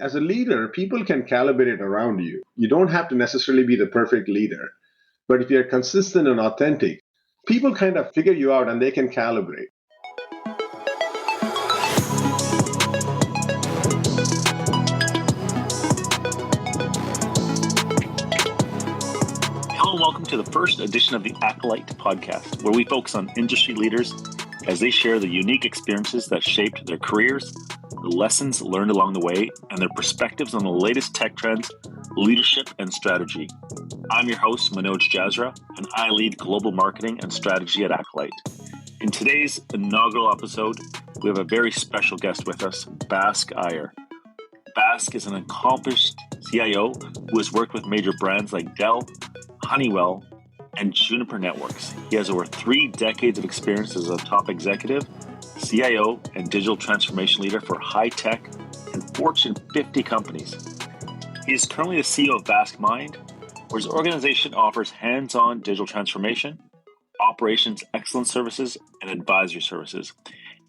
As a leader, people can calibrate around you. You don't have to necessarily be the perfect leader. But if you're consistent and authentic, people kind of figure you out and they can calibrate. Hello and welcome to the first edition of the Accolite Podcast, where we focus on industry leaders as they share the unique experiences that shaped their careers, the lessons learned along the way, and their perspectives on the latest tech trends, leadership, and strategy. I'm your host, Manoj Jasra, and I lead global marketing and strategy at Accolite. In today's inaugural episode, we have a very special guest with us, Bask Iyer. Bask is an accomplished CIO who has worked with major brands like Dell, Honeywell, and Juniper Networks. He has over 3 decades of experience as a top executive, CIO, and digital transformation leader for high-tech and Fortune 50 companies. He is currently the CEO of Bask Mind, where his organization offers hands-on digital transformation, operations excellence services, and advisory services.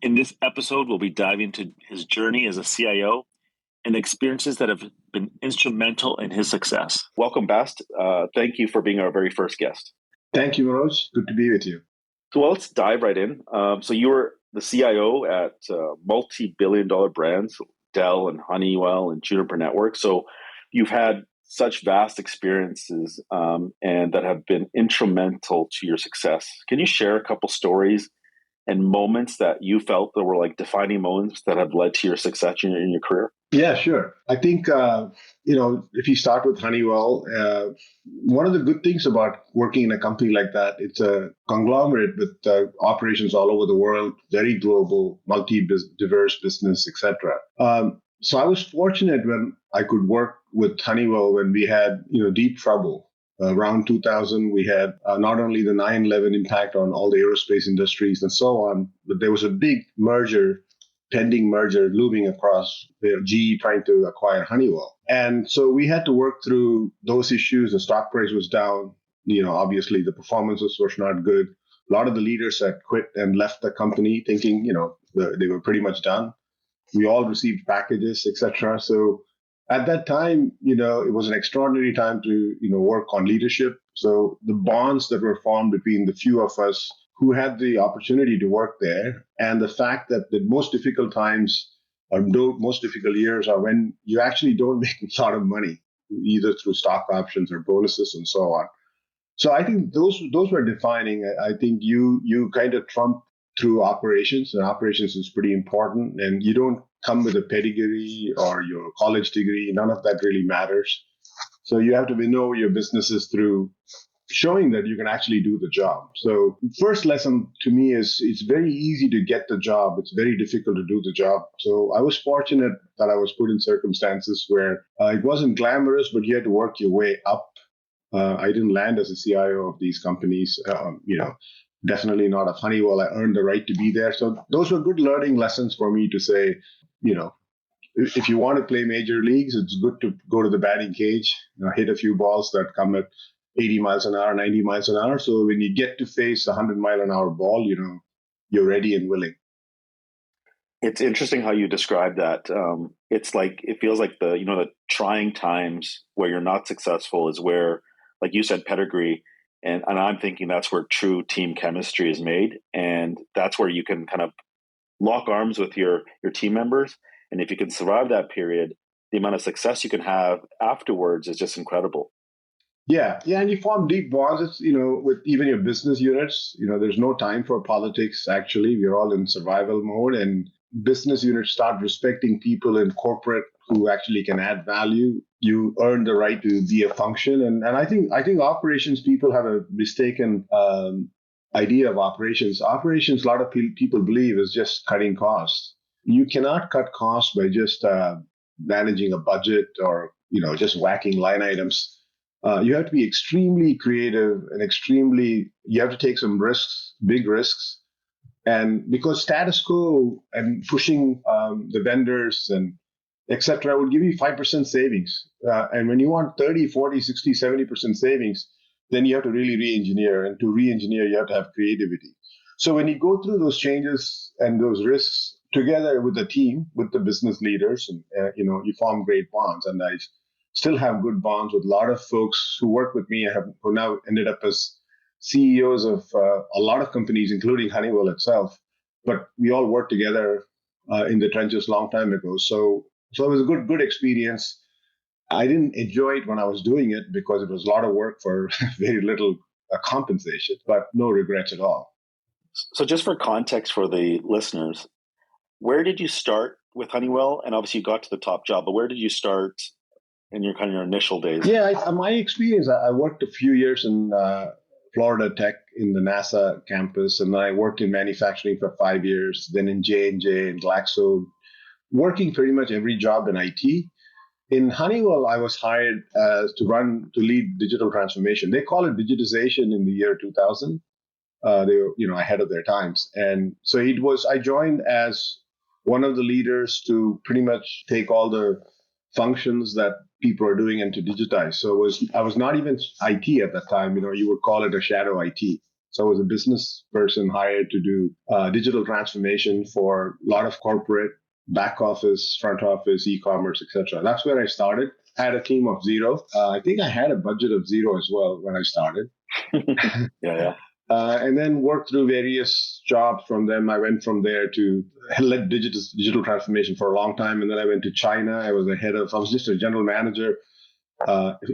In this episode, we'll be diving into his journey as a CIO and experiences that have been instrumental in his success. Welcome, Bast. Thank you for being our very first guest. Thank you, Manoj. Good to be with you. So let's dive right in. So you were the CIO at multi-billion-dollar brands, Dell and Honeywell and Juniper Networks. So you've had such vast experiences and that have been instrumental to your success. Can you share a couple stories and moments that you felt that were like defining moments that have led to your success in your career? Yeah, sure. I think, if you start with Honeywell, one of the good things about working in a company like that, it's a conglomerate with operations all over the world, very global, multi-diverse business, etc. So I was fortunate when I could work with Honeywell when we had, deep trouble. Around 2000, we had not only the 9/11 impact on all the aerospace industries and so on, but there was a big pending merger looming across GE trying to acquire Honeywell. And so we had to work through those issues. The stock price was down. Obviously the performances was not good. A lot of the leaders had quit and left the company thinking, they were pretty much done. We all received packages, etc. So at that time, it was an extraordinary time to, work on leadership. So the bonds that were formed between the few of us who had the opportunity to work there, and the fact that the most difficult times or most difficult years are when you actually don't make a lot of money, either through stock options or bonuses and so on. So I think those were defining. I think you kind of trump through operations, and operations is pretty important. And you don't come with a pedigree or your college degree. None of that really matters. So you have to know your businesses through showing that you can actually do the job. So first lesson to me is it's very easy to get the job. It's very difficult to do the job. So I was fortunate that I was put in circumstances where it wasn't glamorous, but you had to work your way up. I didn't land as a CIO of these companies, definitely not of Honeywell. I earned the right to be there. So those were good learning lessons for me to say, if you want to play major leagues, it's good to go to the batting cage, hit a few balls that come at 80 miles an hour, 90 miles an hour. So when you get to face a 100-mile-an-hour ball, you're ready and willing. It's interesting how you describe that. It's like, it feels like the trying times where you're not successful is where, like you said, pedigree. And I'm thinking that's where true team chemistry is made. And that's where you can kind of lock arms with your team members. And if you can survive that period, the amount of success you can have afterwards is just incredible. Yeah, and you form deep bonds, with even your business units. There's no time for politics, actually. We're all in survival mode, and business units start respecting people in corporate who actually can add value. You earn the right to be a function. And I think operations people have a mistaken idea of operations. Operations, a lot of people believe, is just cutting costs. You cannot cut costs by just managing a budget or, just whacking line items. You have to be extremely creative and you have to take some risks, big risks. And because status quo and pushing the vendors and et cetera would give you 5% savings. And when you want 30, 40, 60, 70% savings, then you have to really re-engineer. And to re-engineer, you have to have creativity. So when you go through those changes and those risks, together with the team, with the business leaders, and you form great bonds. And I still have good bonds with a lot of folks who work with me, who now ended up as CEOs of a lot of companies, including Honeywell itself. But we all worked together in the trenches long time ago. So it was a good experience. I didn't enjoy it when I was doing it because it was a lot of work for very little compensation, but no regrets at all. So just for context for the listeners, where did you start with Honeywell? And obviously you got to the top job, but where did you start in your kind of your initial days? Yeah, my experience, I worked a few years in Florida Tech in the NASA campus, and I worked in manufacturing for 5 years, then in J&J and Glaxo, working pretty much every job in IT. In Honeywell, I was hired to lead digital transformation. They call it digitization in the year 2000. They were, ahead of their times. And so I joined as one of the leaders to pretty much take all the functions that people are doing and to digitize. So I was not even IT at that time. You would call it a shadow IT. So I was a business person hired to do digital transformation for a lot of corporate back office, front office, e-commerce, etc. That's where I started. I had a team of 0. I think I had a budget of 0 as well when I started. Yeah. And then worked through various jobs from them. I went from there to led digital transformation for a long time. And then I went to China. I was just a general manager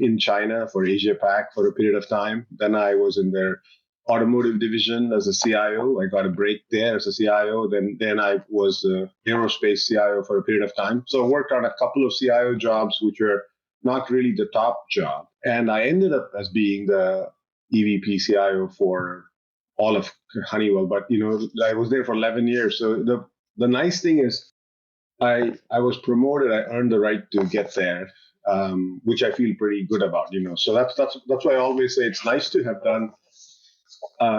in China for Asia Pac for a period of time. Then I was in their automotive division as a CIO. I got a break there as a CIO. Then I was the aerospace CIO for a period of time. So I worked on a couple of CIO jobs, which were not really the top job. And I ended up as being the EVP CIO for all of Honeywell. But, I was there for 11 years. So the nice thing is I was promoted. I earned the right to get there, which I feel pretty good about, So that's why I always say it's nice to have done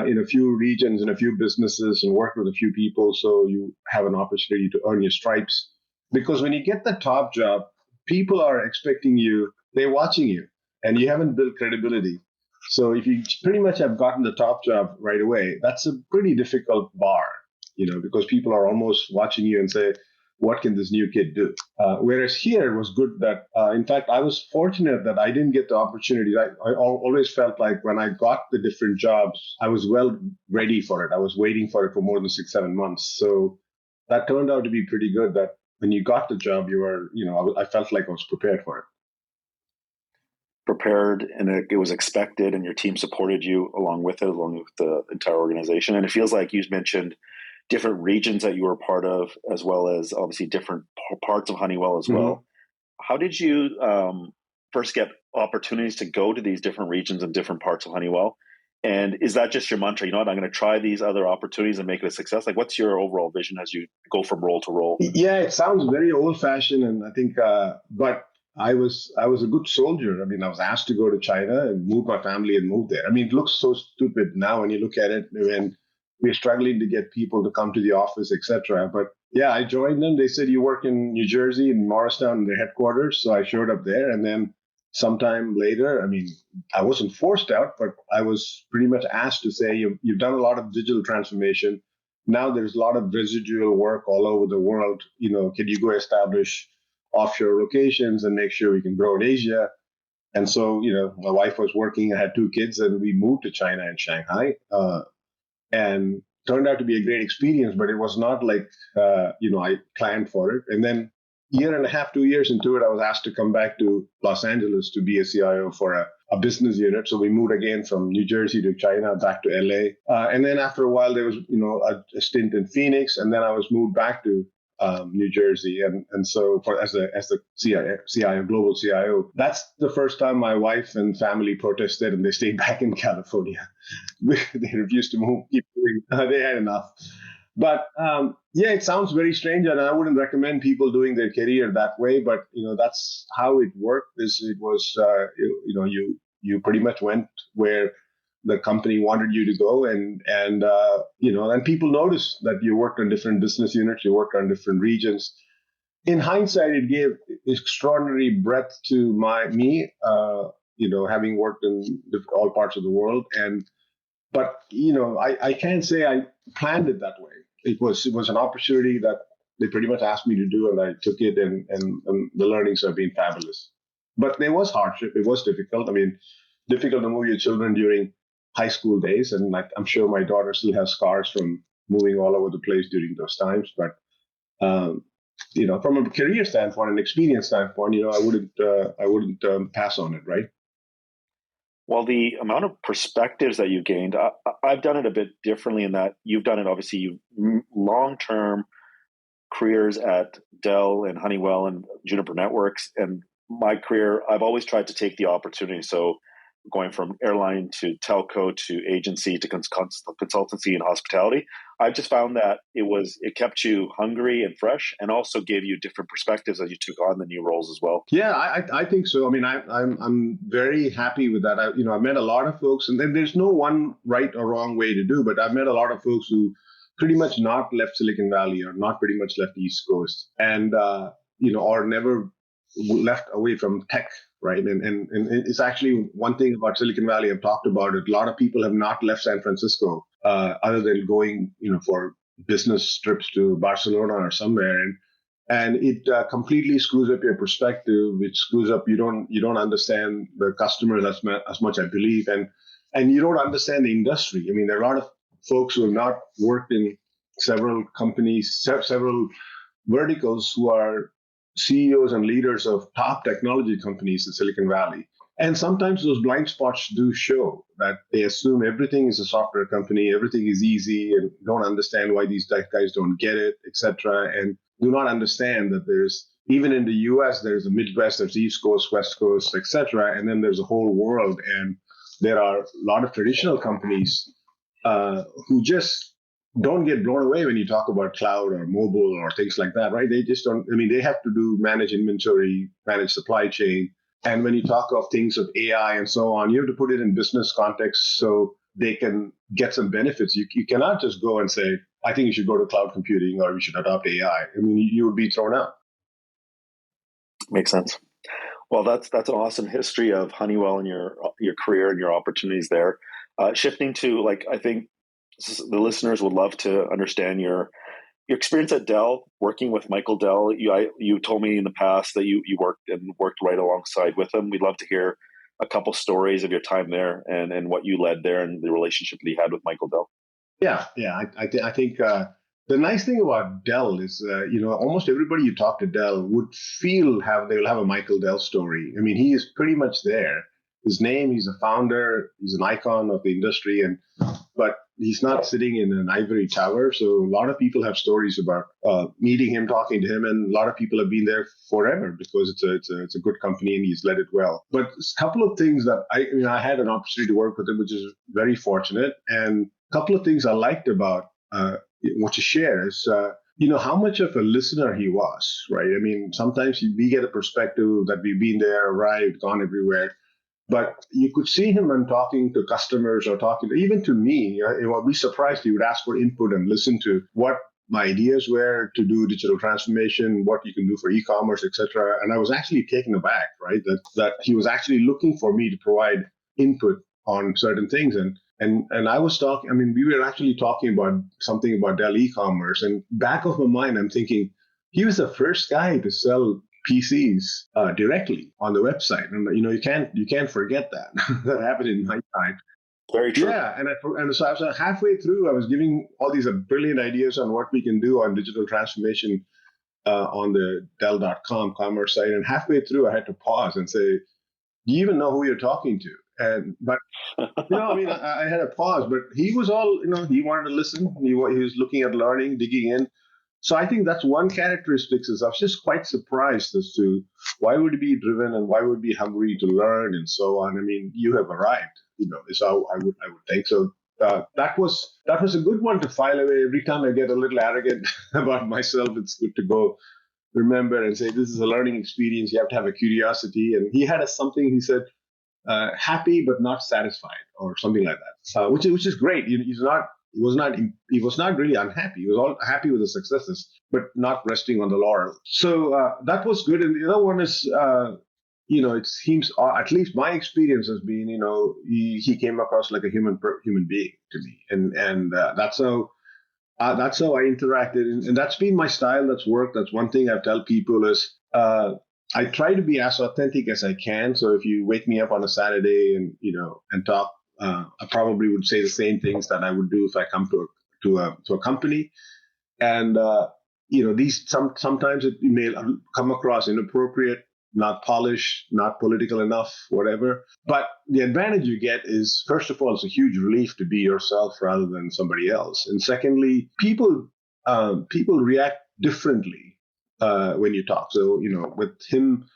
in a few regions, in a few businesses, and work with a few people, so you have an opportunity to earn your stripes. Because when you get the top job, people are expecting you, they're watching you, and you haven't built credibility. So if you pretty much have gotten the top job right away, that's a pretty difficult bar, because people are almost watching you and say, what can this new kid do? Whereas here it was good that, in fact, I was fortunate that I didn't get the opportunity. I always felt like when I got the different jobs, I was well ready for it. I was waiting for it for more than 6-7 months. So that turned out to be pretty good, that when you got the job, you were, I felt like I was prepared for it. Prepared, and it was expected, and your team supported you along with the entire organization. And it feels like you mentioned different regions that you were part of, as well as obviously different parts of Honeywell as well. How did you first get opportunities to go to these different regions and different parts of Honeywell? And is that just your mantra? I'm going to try these other opportunities and make it a success. Like, what's your overall vision as you go from role to role? Yeah, it sounds very old-fashioned, and I think, but I was a good soldier. I mean, I was asked to go to China and move my family and move there. I mean, it looks so stupid now when you look at it, when we're struggling to get people to come to the office, etc. But yeah, I joined them. They said, you work in New Jersey, in Morristown, in their headquarters. So I showed up there. And then sometime later, I mean, I wasn't forced out, but I was pretty much asked to say, you've done a lot of digital transformation. Now there's a lot of residual work all over the world. Can you go establish offshore locations and make sure we can grow in Asia? And so, my wife was working. I had 2 kids, and we moved to China and Shanghai. And turned out to be a great experience, but it was not like, I planned for it. And then 1.5 years, 2 years into it, I was asked to come back to Los Angeles to be a CIO for a business unit. So we moved again from New Jersey to China, back to LA. And then after a while, there was, a stint in Phoenix. And then I was moved back to New Jersey, and so as the CIO, global CIO, that's the first time my wife and family protested, and they stayed back in California. They refused to move. Keep moving. They had enough. But yeah, it sounds very strange, and I wouldn't recommend people doing their career that way. But that's how it worked. It was you pretty much went where the company wanted you to go, and people noticed that you worked on different business units, you worked on different regions. In hindsight, it gave extraordinary breadth to me, having worked in all parts of the world. But I can't say I planned it that way. It was an opportunity that they pretty much asked me to do, and I took it, and the learnings have been fabulous. But there was hardship. It was difficult. I mean, difficult to move your children during high school days, and like I'm sure my daughter still has scars from moving all over the place during those times. But from a career standpoint, an experience standpoint, I wouldn't pass on it, right? Well, the amount of perspectives that you've gained, I've done it a bit differently in that you've done it, obviously, you long-term careers at Dell and Honeywell and Juniper Networks. And my career, I've always tried to take the opportunity. So going from airline to telco to agency to consultancy and hospitality, I've just found that it kept you hungry and fresh, and also gave you different perspectives as you took on the new roles as well. Yeah, I think so. I mean, I'm very happy with that. I've met a lot of folks, and then there's no one right or wrong way to do, but I've met a lot of folks who pretty much not left Silicon Valley or not pretty much left East Coast, and or never left away from tech, right? And it's actually one thing about Silicon Valley I've talked about it. A lot of people have not left San Francisco other than going, for business trips to Barcelona or somewhere, and it completely screws up your perspective, which screws up you don't understand the customers as much, I believe, and you don't understand the industry. I mean, there are a lot of folks who have not worked in several companies, several verticals, who are CEOs and leaders of top technology companies in Silicon Valley. And sometimes those blind spots do show that they assume everything is a software company, everything is easy, and don't understand why these tech guys don't get it, etc. And do not understand that there's, even in the US, there's a Midwest, there's East Coast, West Coast, etc. And then there's a whole world. And there are a lot of traditional companies who just don't get blown away when you talk about cloud or mobile or things like that, right? They just don't. I mean, they have to manage inventory, manage supply chain. And when you talk of things of AI and so on, you have to put it in business context so they can get some benefits. You cannot just go and say, I think you should go to cloud computing or you should adopt AI. I mean, you would be thrown out. Makes sense. Well, that's an awesome history of Honeywell and your career and your opportunities there. Shifting to, I think the listeners would love to understand your experience at Dell, working with Michael Dell. You told me in the past that you worked right alongside with him. We'd love to hear a couple stories of your time there and what you led there and the relationship that you had with Michael Dell. Yeah. I think the nice thing about Dell is, almost everybody you talk to Dell would they'll have a Michael Dell story. I mean, he is pretty much there. His name, he's a founder, he's an icon of the industry, but he's not sitting in an ivory tower. So a lot of people have stories about meeting him, talking to him, and a lot of people have been there forever because it's a good company and he's led it well. But a couple of things that I had an opportunity to work with him, which is very fortunate, and a couple of things I liked about what to share is how much of a listener he was, right? I mean, sometimes we get a perspective that we've been there, arrived, gone everywhere. But you could see him when talking to customers or even to me. It would be surprised. He would ask for input and listen to what my ideas were to do digital transformation, what you can do for e-commerce, etc. And I was actually taken aback, right? That he was actually looking for me to provide input on certain things. And I was talking. I mean, we were actually talking about something about Dell e-commerce. And back of my mind, I'm thinking he was the first guy to sell PCs directly on the website, and you can't forget that. That happened in my time. Very true. Yeah, and so I was halfway through. I was giving all these brilliant ideas on what we can do on digital transformation on the Dell.com commerce site, and halfway through, I had to pause and say, "Do you even know who you're talking to?" But I had a pause. But he was all, he wanted to listen. He was looking at learning, digging in. So I think that's one characteristic. Is I was just quite surprised as to why would he be driven and why would he be hungry to learn and so on. I mean, you have arrived, is how I would think. So that was a good one to file away. Every time I get a little arrogant about myself, it's good to go remember and say, this is a learning experience. You have to have a curiosity. And he had something, he said, happy but not satisfied, or something like that, which is great. He was not really unhappy. He was all happy with the successes, but not resting on the laurel. So that was good. And the other one is, it seems, at least my experience has been, he came across like a human being to me, and that's how That's how I interacted, and that's been my style. That's worked. That's one thing I tell people is I try to be as authentic as I can. So if you wake me up on a Saturday and talk, I probably would say the same things that I would do if I come to a company. And these sometimes it may come across inappropriate, not polished, not political enough, whatever. But the advantage you get is, first of all, it's a huge relief to be yourself rather than somebody else. And secondly, people react differently when you talk. So with him,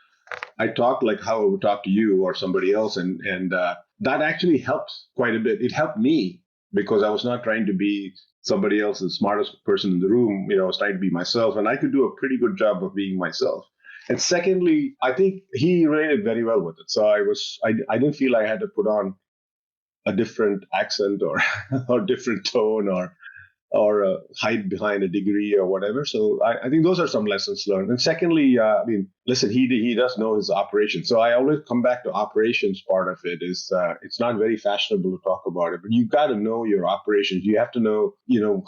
I talked like how I would talk to you or somebody else, and that actually helped quite a bit. It helped me because I was not trying to be somebody else, the smartest person in the room. I was trying to be myself, and I could do a pretty good job of being myself. And secondly, I think he related very well with it. So I didn't feel I had to put on a different accent or or different tone or hide behind a degree or whatever. So I think those are some lessons learned. And secondly, listen, he does know his operations. So I always come back to operations part of it. Is it's not very fashionable to talk about it, but you got to know your operations. You have to know,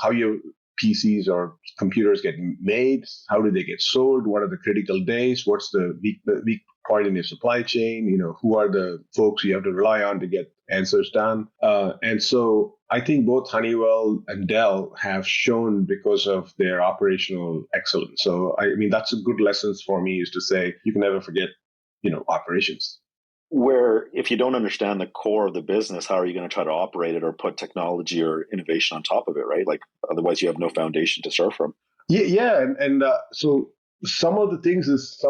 how your PCs or computers get made. How do they get sold? What are the critical days? What's the weak point in your supply chain? Who are the folks you have to rely on to get answers done? And so I think both Honeywell and Dell have shown because of their operational excellence. So that's a good lesson for me, is to say you can never forget, operations. Where if you don't understand the core of the business, how are you going to try to operate it or put technology or innovation on top of it, right? Like otherwise you have no foundation to start from. Yeah, and so some of the things is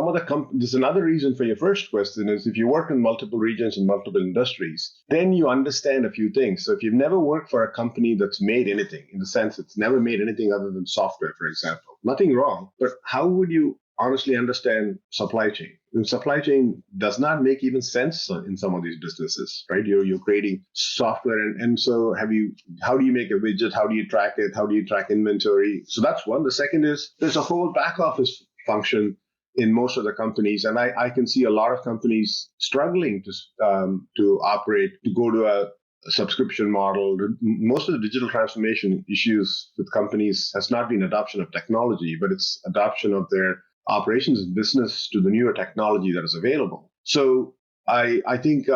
there's another reason for your first question is if you work in multiple regions and multiple industries, then you understand a few things. So if you've never worked for a company that's made anything, in the sense it's never made anything other than software, for example, nothing wrong, but how would you honestly understand supply chain? And supply chain does not make even sense in some of these businesses, right? You're creating software, and so how do you make a widget? How do you track it? How do you track inventory? So that's one. The second is there's a whole back office function in most of the companies, and I can see a lot of companies struggling to operate, to go to a subscription model. Most of the digital transformation issues with companies has not been adoption of technology, but it's adoption of their operations and business to the newer technology that is available. So I think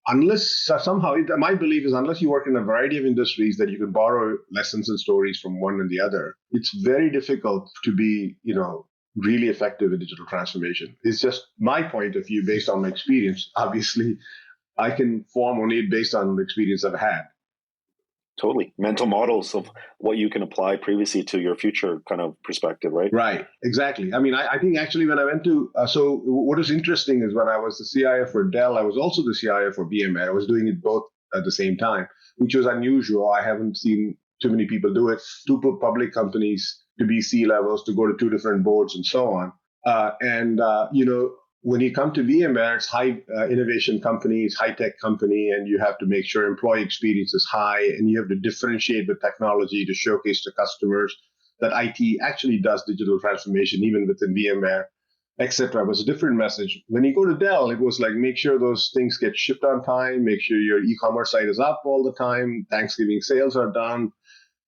unless somehow, my belief is unless you work in a variety of industries that you can borrow lessons and stories from one and the other, it's very difficult to be, really effective in digital transformation. It's just my point of view based on my experience. Obviously, I can form on it based on the experience I've had. Totally. Mental models of what you can apply previously to your future kind of perspective, right? Right. Exactly. I think actually when I went to, so what is interesting is when I was the CIO for Dell, I was also the CIO for VMware. I was doing it both at the same time, which was unusual. I haven't seen too many people do it. Two public companies to be C-levels, to go to two different boards and so on. When you come to VMware, it's high innovation company, it's high-tech company, and you have to make sure employee experience is high, and you have to differentiate with technology to showcase to customers that IT actually does digital transformation, even within VMware, etc. It was a different message. When you go to Dell, it was like, make sure those things get shipped on time, make sure your e-commerce site is up all the time, Thanksgiving sales are done,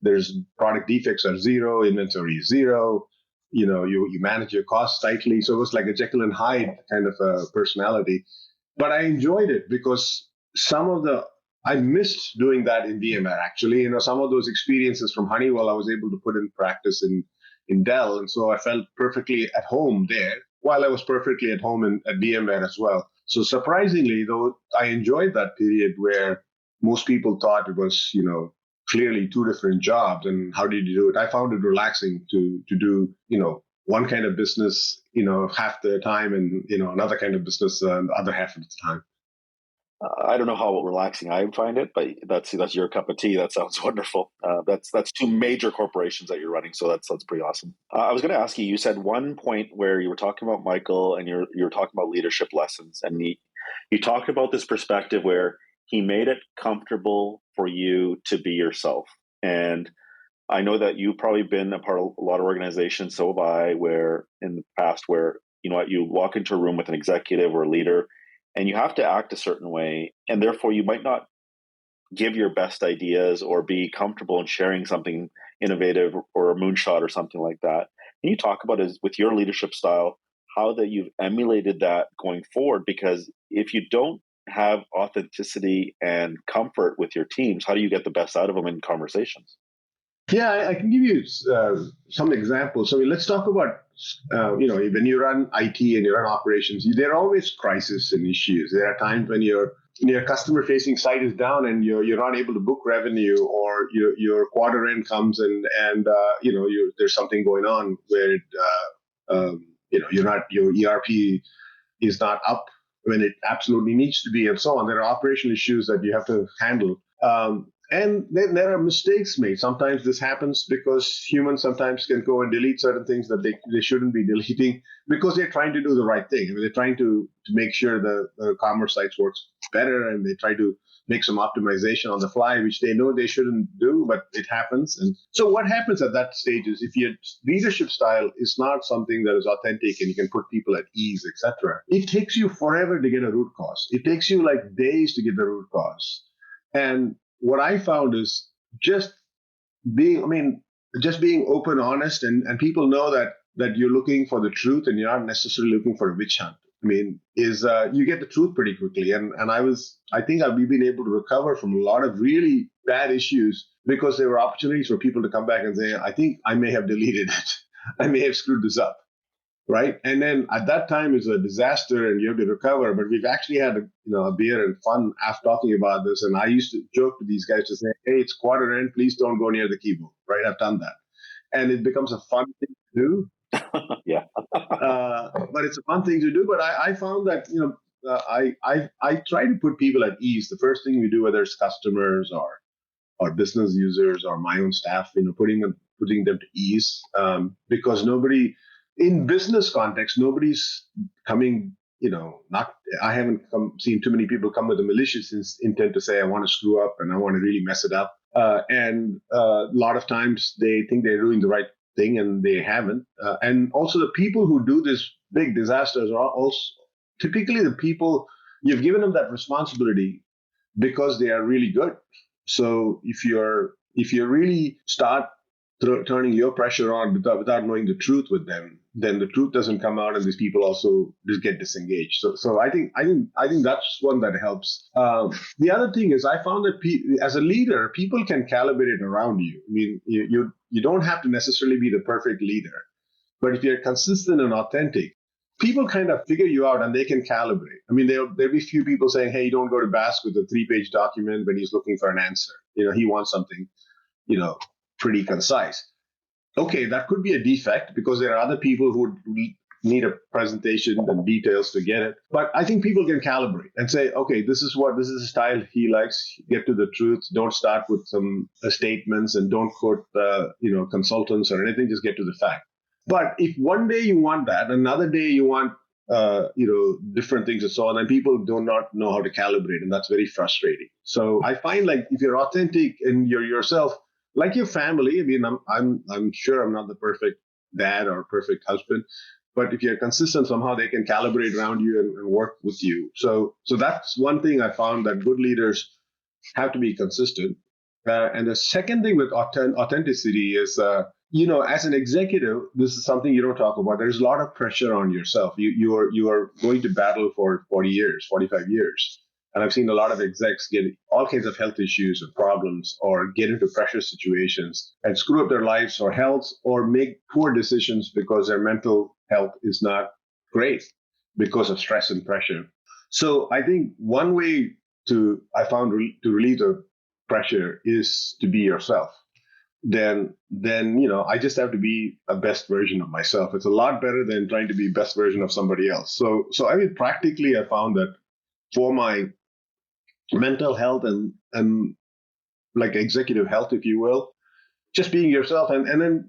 there's product defects are zero, inventory is zero. You manage your costs tightly. So it was like a Jekyll and Hyde kind of a personality. But I enjoyed it because I missed doing that in VMware, actually. Some of those experiences from Honeywell, I was able to put in practice in Dell. And so I felt perfectly at home there, while I was perfectly at home at VMware as well. So surprisingly, though, I enjoyed that period where most people thought it was, clearly two different jobs, and how did you do it? I found it relaxing to do, one kind of business, half the time, and, another kind of business the other half of the time. I don't know how relaxing I find it, but that's your cup of tea. That sounds wonderful. That's two major corporations that you're running, so that's pretty awesome. I was going to ask you. You said one point where you were talking about Michael, and you're talking about leadership lessons, and you talked about this perspective where he made it comfortable for you to be yourself. And I know that you've probably been a part of a lot of organizations, so have I, where in the past where, you walk into a room with an executive or a leader and you have to act a certain way, and therefore you might not give your best ideas or be comfortable in sharing something innovative or a moonshot or something like that. Can you talk about is with your leadership style, how that you've emulated that going forward? Because if you don't have authenticity and comfort with your teams, how do you get the best out of them in conversations? Yeah, I can give you some examples. So let's talk about, when you run IT and you run operations, there are always crises and issues. There are times when your customer-facing site is down and you're not able to book revenue, or your quarter end comes and there's something going on where your ERP is not up when it absolutely needs to be, and so on. There are operational issues that you have to handle. And then there are mistakes made. Sometimes this happens because humans sometimes can go and delete certain things that they shouldn't be deleting because they're trying to do the right thing. I mean, they're trying to make sure the commerce sites works better, and they try to make some optimization on the fly, which they know they shouldn't do, but it happens. And so what happens at that stage is, if your leadership style is not something that is authentic and you can put people at ease, etc., it takes you forever to get a root cause. It takes you like days to get the root cause. And what I found is just being open, honest, and people know that you're looking for the truth and you're not necessarily looking for a witch hunt. I mean, you get the truth pretty quickly. And I think we've been able to recover from a lot of really bad issues because there were opportunities for people to come back and say, I think I may have deleted it. I may have screwed this up. Right. And then at that time it's a disaster and you have to recover. But we've actually had a beer and fun after talking about this. And I used to joke to these guys to say, hey, it's quarter end. Please don't go near the keyboard. Right. I've done that. And it becomes a fun thing to do. Yeah. But it's a fun thing to do. But I found that, I try to put people at ease. The first thing we do, whether it's customers or business users or my own staff, putting them to ease, because in business context, nobody's coming, I haven't seen too many people come with a malicious intent to say, I want to screw up and I want to really mess it up. And a lot of times they think they're doing the right thing and they haven't. And also the people who do this big disasters are also typically the people you've given them that responsibility because they are really good. So if you really start turning your pressure on without knowing the truth with them, then the truth doesn't come out, and these people also just get disengaged. So I think that's one that helps. The other thing is, I found that as a leader, people can calibrate around you. I mean, you don't have to necessarily be the perfect leader, but if you're consistent and authentic, people kind of figure you out and they can calibrate. I mean, there'll be few people saying, hey, don't go to Bask with a 3-page document when he's looking for an answer. He wants something, pretty concise. Okay, that could be a defect because there are other people who need a presentation and details to get it. But I think people can calibrate and say, okay, this is the style he likes. Get to the truth. Don't start with some statements and don't quote, consultants or anything. Just get to the fact. But if one day you want that, another day you want, different things and so on, and people do not know how to calibrate, and that's very frustrating. So I find, like, if you're authentic and you're yourself, like your family, I mean, I'm sure I'm not the perfect dad or perfect husband, but if you're consistent, somehow they can calibrate around you and work with you. So that's one thing I found, that good leaders have to be consistent. And the second thing with authenticity is, as an executive, this is something you don't talk about. There's a lot of pressure on yourself. You are going to battle for 40 years, 45 years. And I've seen a lot of execs get all kinds of health issues or problems, or get into pressure situations and screw up their lives or health, or make poor decisions because their mental health is not great because of stress and pressure. So I think one way to relieve the pressure is to be yourself. Then I just have to be a best version of myself. It's a lot better than trying to be best version of somebody else. So I mean, practically, I found that for my mental health and like executive health, if you will, just being yourself, and then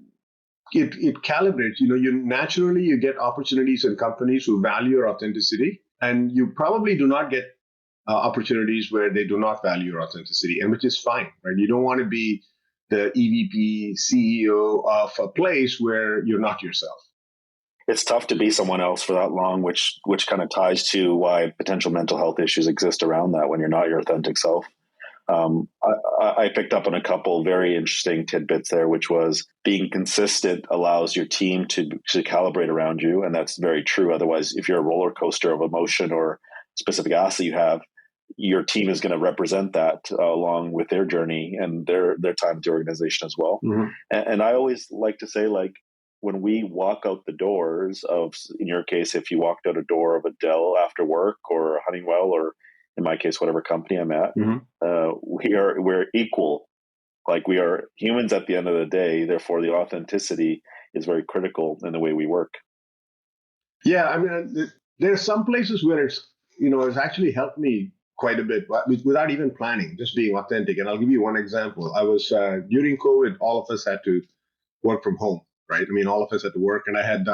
it calibrates. You get opportunities in companies who value your authenticity, and you probably do not get opportunities where they do not value your authenticity, and which is fine, right? You don't want to be the EVP, CEO of a place where you're not yourself. It's tough to be someone else for that long, which kind of ties to why potential mental health issues exist around that when you're not your authentic self. I picked up on a couple very interesting tidbits there, which was being consistent allows your team to calibrate around you. And that's very true. Otherwise, if you're a roller coaster of emotion or specific asset you have, your team is going to represent that along with their journey and their time at the organization as well. Mm-hmm. And I always like to say, like, when we walk out the doors of, in your case, if you walked out a door of a Dell after work or a Honeywell, or in my case, whatever company I'm at, we're equal. Like, we are humans at the end of the day. Therefore, the authenticity is very critical in the way we work. Yeah, I mean, there are some places where it's actually helped me quite a bit without even planning, just being authentic. And I'll give you one example. I was during COVID, all of us had to work from home, right? I mean, all of us had to work, and we had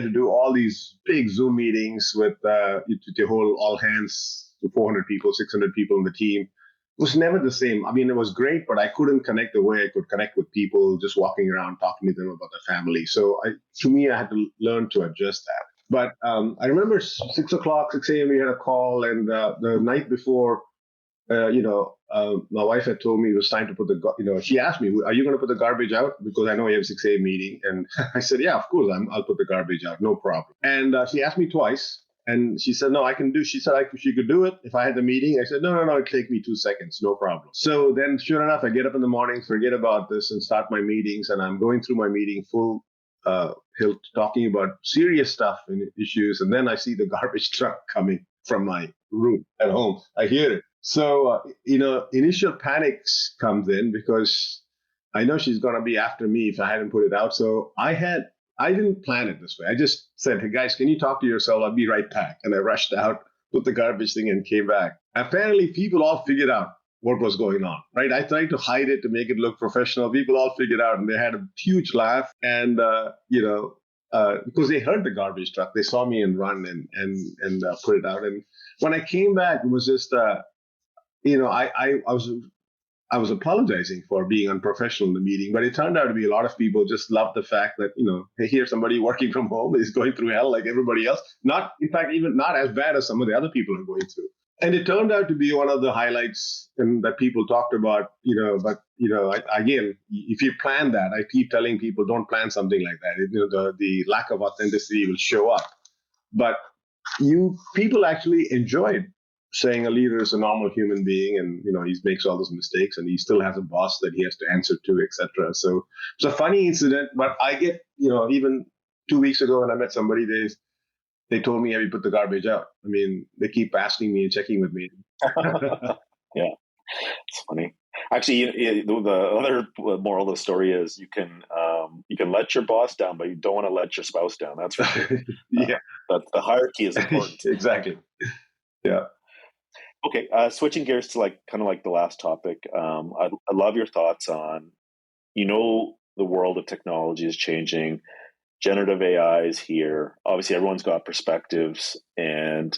to do all these big Zoom meetings with the whole all hands, 400 people, 600 people in the team. It was never the same. I mean, it was great, but I couldn't connect the way I could connect with people just walking around, talking to them about their family. So to me, I had to learn to adjust that. But I remember 6 a.m. we had a call, and the night before, my wife had told me it was time to put she asked me, are you going to put the garbage out? Because I know you have a 6 a.m. meeting. And I said, yeah, of course, I'll put the garbage out. No problem. And she asked me twice. And she said, no, I can do. She said she could do it if I had the meeting. I said, no, it'd take me 2 seconds. No problem. So then, sure enough, I get up in the morning, forget about this, and start my meetings. And I'm going through my meeting full talking about serious stuff and issues. And then I see the garbage truck coming from my room at home. I hear it. So, initial panics comes in because I know she's going to be after me if I hadn't put it out. So I didn't plan it this way. I just said, hey, guys, can you talk to yourself? I'll be right back. And I rushed out, put the garbage thing, and came back. Apparently, people all figured out what was going on, right? I tried to hide it to make it look professional. People all figured out, and they had a huge laugh. And, because they heard the garbage truck, they saw me and run and put it out. And when I came back, it was just, I was apologizing for being unprofessional in the meeting, but it turned out to be a lot of people just loved the fact that, hey, here's somebody working from home is going through hell like everybody else. Not, in fact, even not as bad as some of the other people are going through. And it turned out to be one of the highlights that people talked about, again, if you plan that, I keep telling people, don't plan something like that. The lack of authenticity will show up. But people actually enjoyed saying a leader is a normal human being, and he makes all those mistakes, and he still has a boss that he has to answer to, etc. So it's a funny incident, but I get, even 2 weeks ago when I met somebody, they told me, have you put the garbage out? I mean, they keep asking me and checking with me. Yeah, it's funny. Actually, the other moral of the story is you can let your boss down, but you don't want to let your spouse down. That's for sure. Yeah, the hierarchy is important. Exactly. Yeah. Okay, switching gears to kind of the last topic. I love your thoughts on, the world of technology is changing. Generative AI is here. Obviously, everyone's got perspectives, and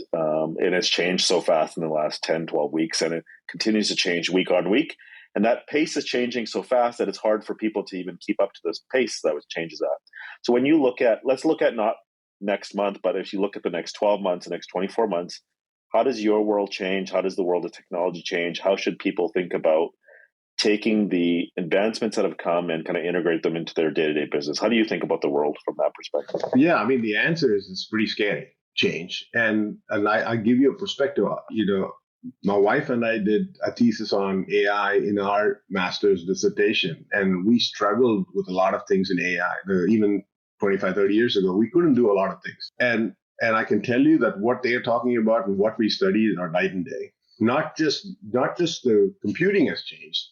it's changed so fast in the last 10, 12 weeks, and it continues to change week on week. And that pace is changing so fast that it's hard for people to even keep up to this pace that it changes at. So when you let's look at not next month, but if you look at the next 12 months, the next 24 months, how does your world change? How does the world of technology change? How should people think about taking the advancements that have come and kind of integrate them into their day-to-day business? How do you think about the world from that perspective? Yeah, I mean, the answer is it's pretty scary, change. And I give you a perspective. My wife and I did a thesis on AI in our master's dissertation, and we struggled with a lot of things in AI. Even 25, 30 years ago, we couldn't do a lot of things. And I can tell you that what they're talking about and what we study are night and day. Not just the computing has changed,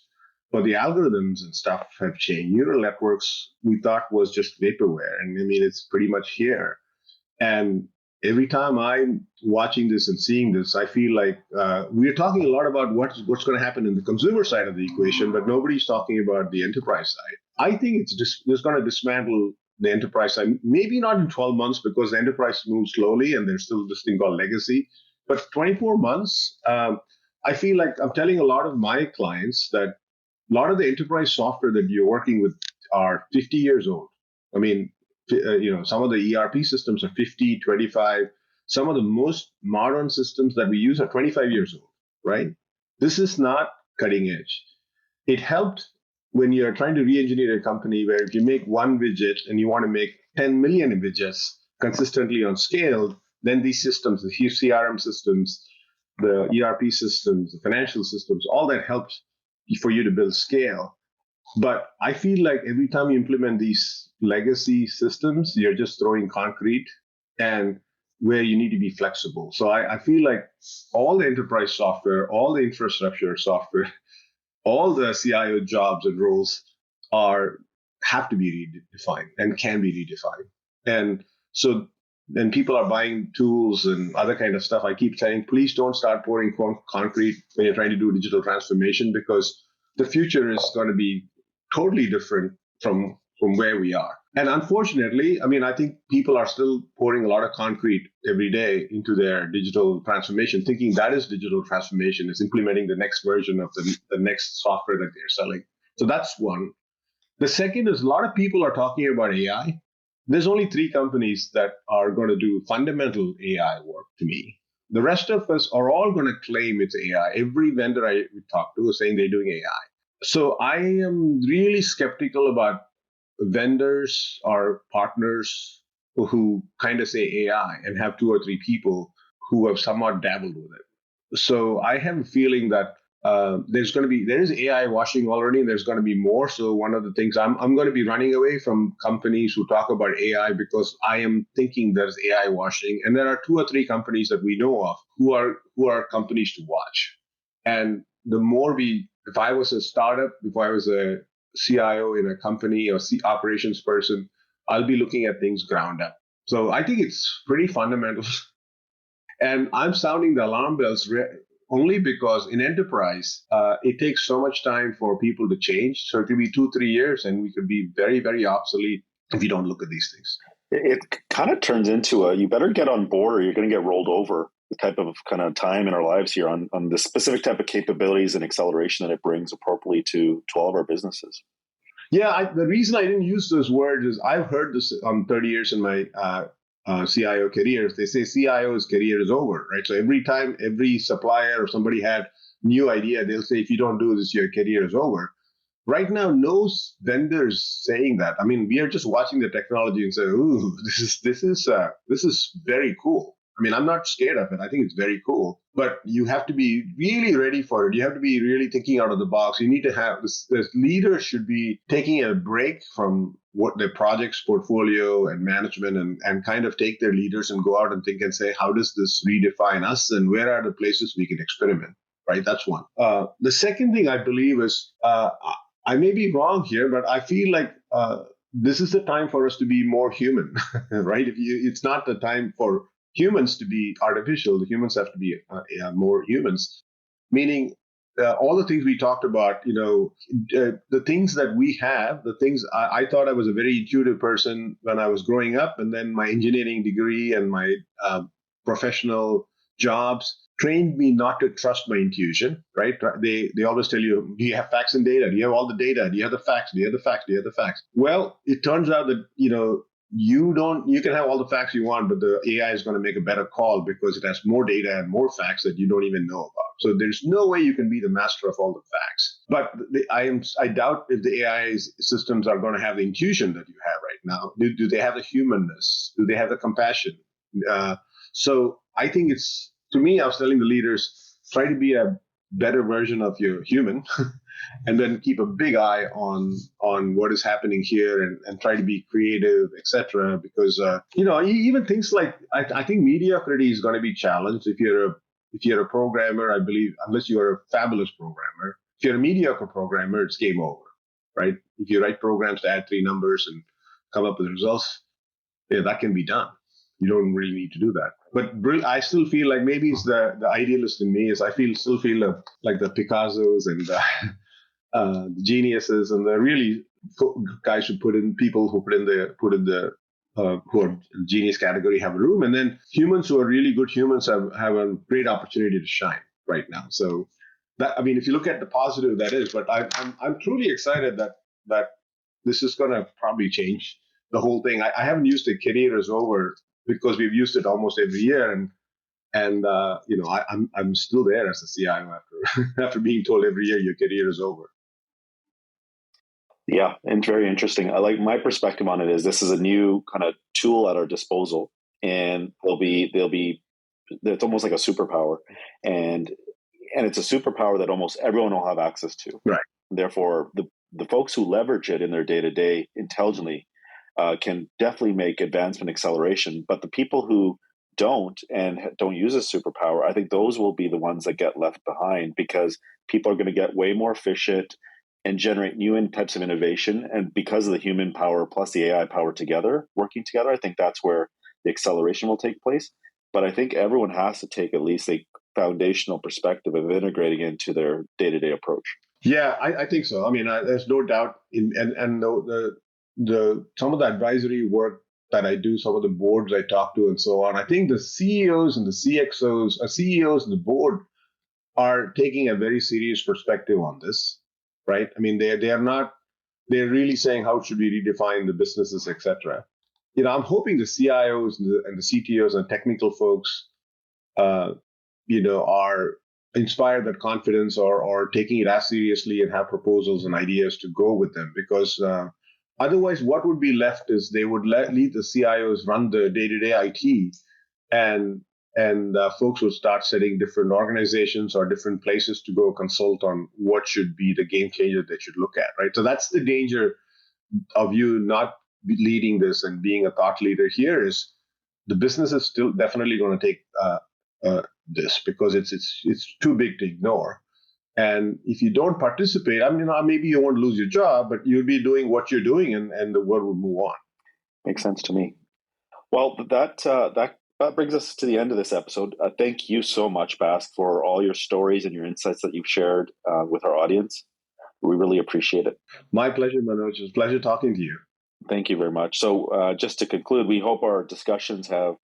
but the algorithms and stuff have changed. Neural networks we thought was just vaporware, and I mean it's pretty much here. And every time I'm watching this and seeing this, I feel like we're talking a lot about what's going to happen in the consumer side of the equation, but nobody's talking about the enterprise side. I think it's going to dismantle the enterprise side, maybe not in 12 months because the enterprise moves slowly and there's still this thing called legacy. But 24 months, I feel like I'm telling a lot of my clients that a lot of the enterprise software that you're working with are 50 years old. I mean, some of the ERP systems are 50, 25. Some of the most modern systems that we use are 25 years old, right? This is not cutting edge. It helped when you're trying to re-engineer a company where if you make one widget and you want to make 10 million widgets consistently on scale, then these systems, the huge CRM systems, the ERP systems, the financial systems, all that helps for you to build scale. But I feel like every time you implement these legacy systems, you're just throwing concrete and where you need to be flexible. So I feel like all the enterprise software, all the infrastructure software, all the CIO jobs and roles have to be redefined and can be redefined. And so when people are buying tools and other kind of stuff, I keep saying, please don't start pouring concrete when you're trying to do digital transformation, because the future is going to be totally different from where we are. And unfortunately, I mean, I think people are still pouring a lot of concrete every day into their digital transformation, thinking that is digital transformation, is implementing the next version of the next software that they're selling. So that's one. The second is a lot of people are talking about AI. There's only 3 companies that are going to do fundamental AI work to me. The rest of us are all going to claim it's AI. Every vendor I talk to is saying they're doing AI. So I am really skeptical about vendors or partners who kind of say AI and have 2 or 3 people who have somewhat dabbled with it. So I have a feeling that there is AI washing already, and there's going to be more. So one of the things I'm going to be running away from companies who talk about AI, because I am thinking there's AI washing, and there are 2 or 3 companies that we know of who are companies to watch. And the more if I was a startup, if I was a CIO in a company or operations person, I'll be looking at things ground up. So I think it's pretty fundamental. And I'm sounding the alarm bells only because in enterprise, it takes so much time for people to change. So it could be 2-3 years, and we could be very, very obsolete if you don't look at these things. It kind of turns into you better get on board or you're going to get rolled over. The type of kind of time in our lives here on the specific type of capabilities and acceleration that it brings appropriately to all of our businesses. Yeah, the reason I didn't use those words is I've heard this on 30 years in my CIO careers. They say CIO's career is over, right? So every time every supplier or somebody had new idea, they'll say, if you don't do this, your career is over. Right now, no vendors saying that. I mean, we are just watching the technology and say, "Ooh, this is very cool." I mean, I'm not scared of it. I think it's very cool, but you have to be really ready for it. You have to be really thinking out of the box. You need to have this leaders should be taking a break from what their projects portfolio and management and kind of take their leaders and go out and think and say, how does this redefine us and where are the places we can experiment? Right. That's one. The second thing I believe is I may be wrong here, but I feel like this is the time for us to be more human, right? It's not the time for humans to be artificial. The humans have to be more humans, meaning all the things we talked about, the things that we have, the things I thought I was a very intuitive person when I was growing up, and then my engineering degree and my professional jobs trained me not to trust my intuition, right? They always tell you, do you have facts and data? Do you have all the data? Do you have the facts? Do you have the facts? Do you have the facts? Well, it turns out that, you can have all the facts you want, but the AI is going to make a better call because it has more data and more facts that you don't even know about. So there's no way you can be the master of all the facts. But I doubt if the AI systems are going to have the intuition that you have right now. Do they have the humanness? Do they have the compassion? So I think to me, I was telling the leaders, try to be a better version of your human and then keep a big eye on what is happening here and try to be creative, etc. Because, even things like, I think mediocrity is going to be challenged. If you're a programmer, I believe, unless you're a fabulous programmer, if you're a mediocre programmer, it's game over, right? If you write programs to add 3 numbers and come up with results, that can be done. You don't really need to do that. But I still feel like maybe it's the idealist in me is I still feel like the Picassos and the geniuses and the really guys who people who put in the who are genius category have a room, and then humans who are really good humans have a great opportunity to shine right now. So that, I mean, if you look at the positive, that is. But I'm truly excited that this is going to probably change the whole thing. I haven't used the career is over because we've used it almost every year, and And I'm still there as a CIO after after being told every year your career is over. Yeah, and very interesting. I like my perspective on it is this is a new kind of tool at our disposal, and it's almost like a superpower, and it's a superpower that almost everyone will have access to. Right. Therefore, the folks who leverage it in their day to day intelligently can definitely make advancement acceleration. But the people who don't use a superpower, I think those will be the ones that get left behind, because people are going to get way more efficient and generate new types of innovation. And because of the human power plus the AI power working together, I think that's where the acceleration will take place. But I think everyone has to take at least a foundational perspective of integrating into their day-to-day approach. Yeah, I think so. I mean, there's no doubt the some of the advisory work that I do, some of the boards I talk to, and so on. I think the CEOs and the CEOs and the board are taking a very serious perspective on this, right? I mean, they're really saying how should we redefine the businesses, etc. I'm hoping the CIOs and the CTOs and technical folks, are inspire that confidence or taking it as seriously and have proposals and ideas to go with them, because otherwise what would be left is they would leave the CIOs run the day-to-day IT, and folks would start setting different organizations or different places to go consult on what should be the game changer they should look at, right? So that's the danger of you not leading this and being a thought leader here, is the business is still definitely going to take this, because it's too big to ignore. And if you don't participate, I mean, maybe you won't lose your job, but you'll be doing what you're doing, and the world will move on. Makes sense to me. Well, that brings us to the end of this episode. Thank you so much, Bask, for all your stories and your insights that you've shared with our audience. We really appreciate it. My pleasure, Manoj. It's a pleasure talking to you. Thank you very much. So just to conclude, we hope our discussions have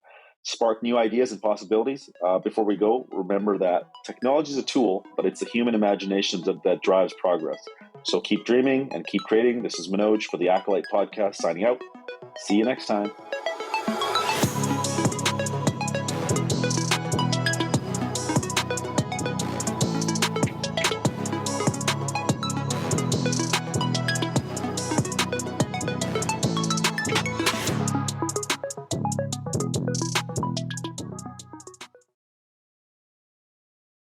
sparked new ideas and possibilities. Before we go, remember that technology is a tool, but it's the human imagination that drives progress. So keep dreaming and keep creating. This is Manoj for the Accolite Podcast signing out. See you next time.